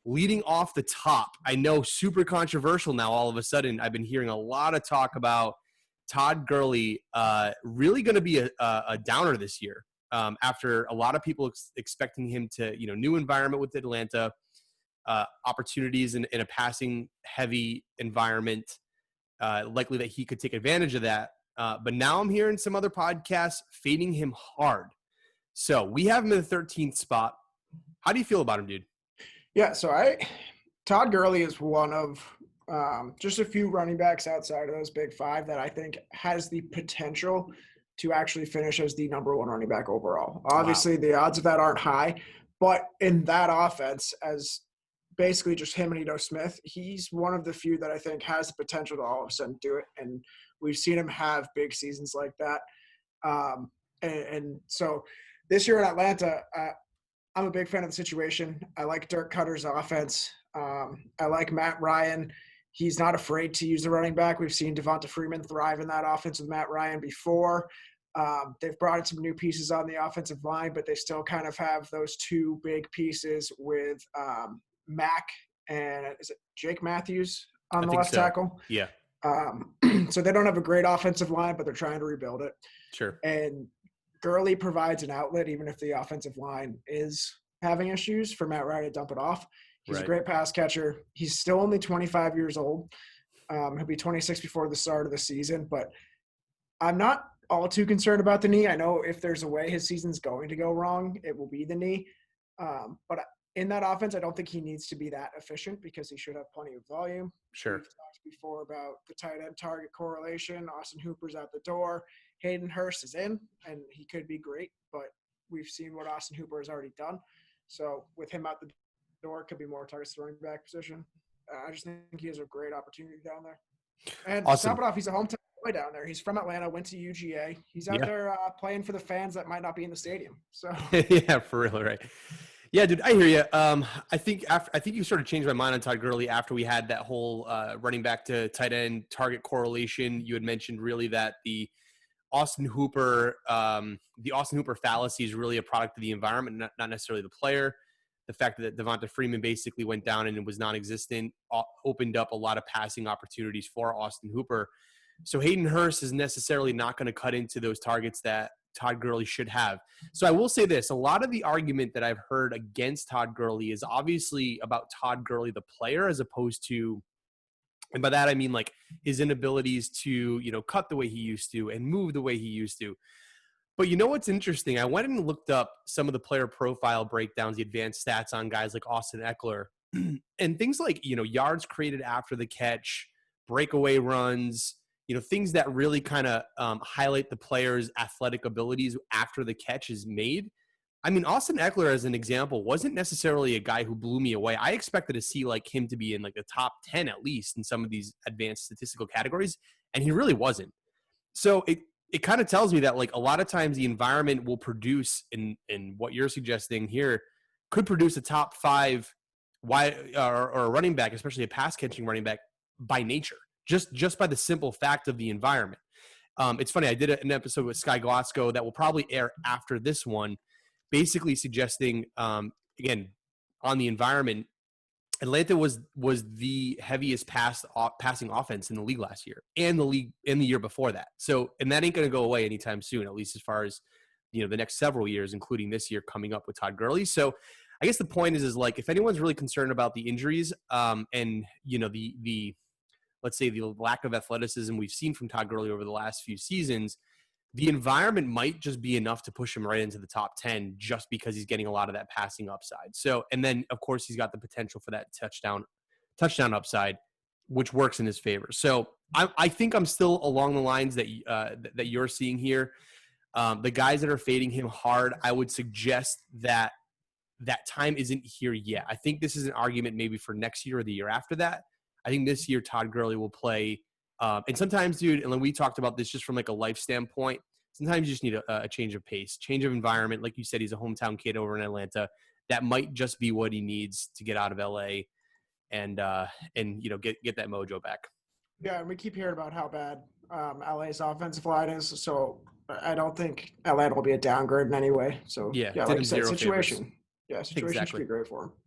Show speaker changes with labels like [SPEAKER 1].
[SPEAKER 1] leading off the top, I know super controversial now. All of a sudden, I've been hearing a lot of talk about Todd Gurley really going to be a downer this year after a lot of people expecting him to, new environment with Atlanta, opportunities in a passing heavy environment, likely that he could take advantage of that. But now I'm hearing some other podcasts fading him hard. So we have him in the 13th spot. How do you feel about him, dude?
[SPEAKER 2] Yeah, Todd Gurley is one of just a few running backs outside of those big five that I think has the potential to actually finish as the number one running back overall. Obviously, The odds of that aren't high, but in that offense, as basically just him and Ito Smith, he's one of the few that I think has the potential to all of a sudden do it, and we've seen him have big seasons like that. And so this year in Atlanta, I'm a big fan of the situation. I like Dirk Cutter's offense. I like Matt Ryan. He's not afraid to use the running back. We've seen Devonta Freeman thrive in that offense with Matt Ryan before. They've brought in some new pieces on the offensive line, but they still kind of have those two big pieces with Mack and is it Jake Matthews on the left tackle?
[SPEAKER 1] Yeah.
[SPEAKER 2] So they don't have a great offensive line, but they're trying to rebuild it.
[SPEAKER 1] Sure.
[SPEAKER 2] And Gurley provides an outlet, even if the offensive line is having issues, for Matt Ryan to dump it off. He's a great pass catcher. He's still only 25 years old. He'll be 26 before the start of the season, but I'm not all too concerned about the knee. I know if there's a way his season's going to go wrong, it will be the knee. But in that offense, I don't think he needs to be that efficient because he should have plenty of volume.
[SPEAKER 1] Sure.
[SPEAKER 2] We've talked before about the tight end target correlation. Austin Hooper's out the door. Hayden Hurst is in, and he could be great, but we've seen what Austin Hooper has already done. So with him out the door, it could be more targets to the running back position. I just think he has a great opportunity down there. And to top it off, he's a hometown boy down there. He's from Atlanta, went to UGA. He's out there playing for the fans that might not be in the stadium. So
[SPEAKER 1] yeah, for real, right? Yeah, dude, I hear you. I think you sort of changed my mind on Todd Gurley after we had that whole running back to tight end target correlation. You had mentioned really that the Austin Hooper fallacy is really a product of the environment, not necessarily the player. The fact that Devonta Freeman basically went down and it was non-existent opened up a lot of passing opportunities for Austin Hooper. So Hayden Hurst is necessarily not going to cut into those targets that Todd Gurley should have. So I will say this, a lot of the argument that I've heard against Todd Gurley is obviously about Todd Gurley, the player, as opposed to, and by that I mean like his inabilities to, cut the way he used to and move the way he used to. But you know what's interesting? I went and looked up some of the player profile breakdowns, the advanced stats on guys like Austin Eckler, and things like, yards created after the catch, breakaway runs, things that really kind of highlight the player's athletic abilities after the catch is made. I mean, Austin Eckler, as an example, wasn't necessarily a guy who blew me away. I expected to see like him to be in like the top 10 at least in some of these advanced statistical categories, and he really wasn't. So it kind of tells me that like a lot of times the environment will produce in what you're suggesting here could produce a top 5 wide or a running back, especially a pass catching running back by nature, just by the simple fact of the environment. It's funny. I did an episode with Sky Glasgow that will probably air after this one, basically suggesting, again, on the environment, Atlanta was the heaviest passing offense in the league last year and the league in the year before that. So, and that ain't going to go away anytime soon, at least as far as, the next several years, including this year coming up with Todd Gurley. So I guess the point is like, if anyone's really concerned about the injuries and, the let's say the lack of athleticism we've seen from Todd Gurley over the last few seasons, the environment might just be enough to push him right into the top 10 just because he's getting a lot of that passing upside. So, and then of course he's got the potential for that touchdown upside, which works in his favor. So I think I'm still along the lines that you're seeing here. The guys that are fading him hard, I would suggest that time isn't here yet. I think this is an argument maybe for next year or the year after that. I think this year Todd Gurley will play. And sometimes, dude, and we talked about this just from like a life standpoint, sometimes you just need a change of pace, change of environment. Like you said, he's a hometown kid over in Atlanta. That might just be what he needs to get out of LA and get that mojo back.
[SPEAKER 2] Yeah, and we keep hearing about how bad LA's offensive line is. So I don't think Atlanta will be a downgrade in any way. So yeah, like you said, situation. Yeah, situation should be great for him.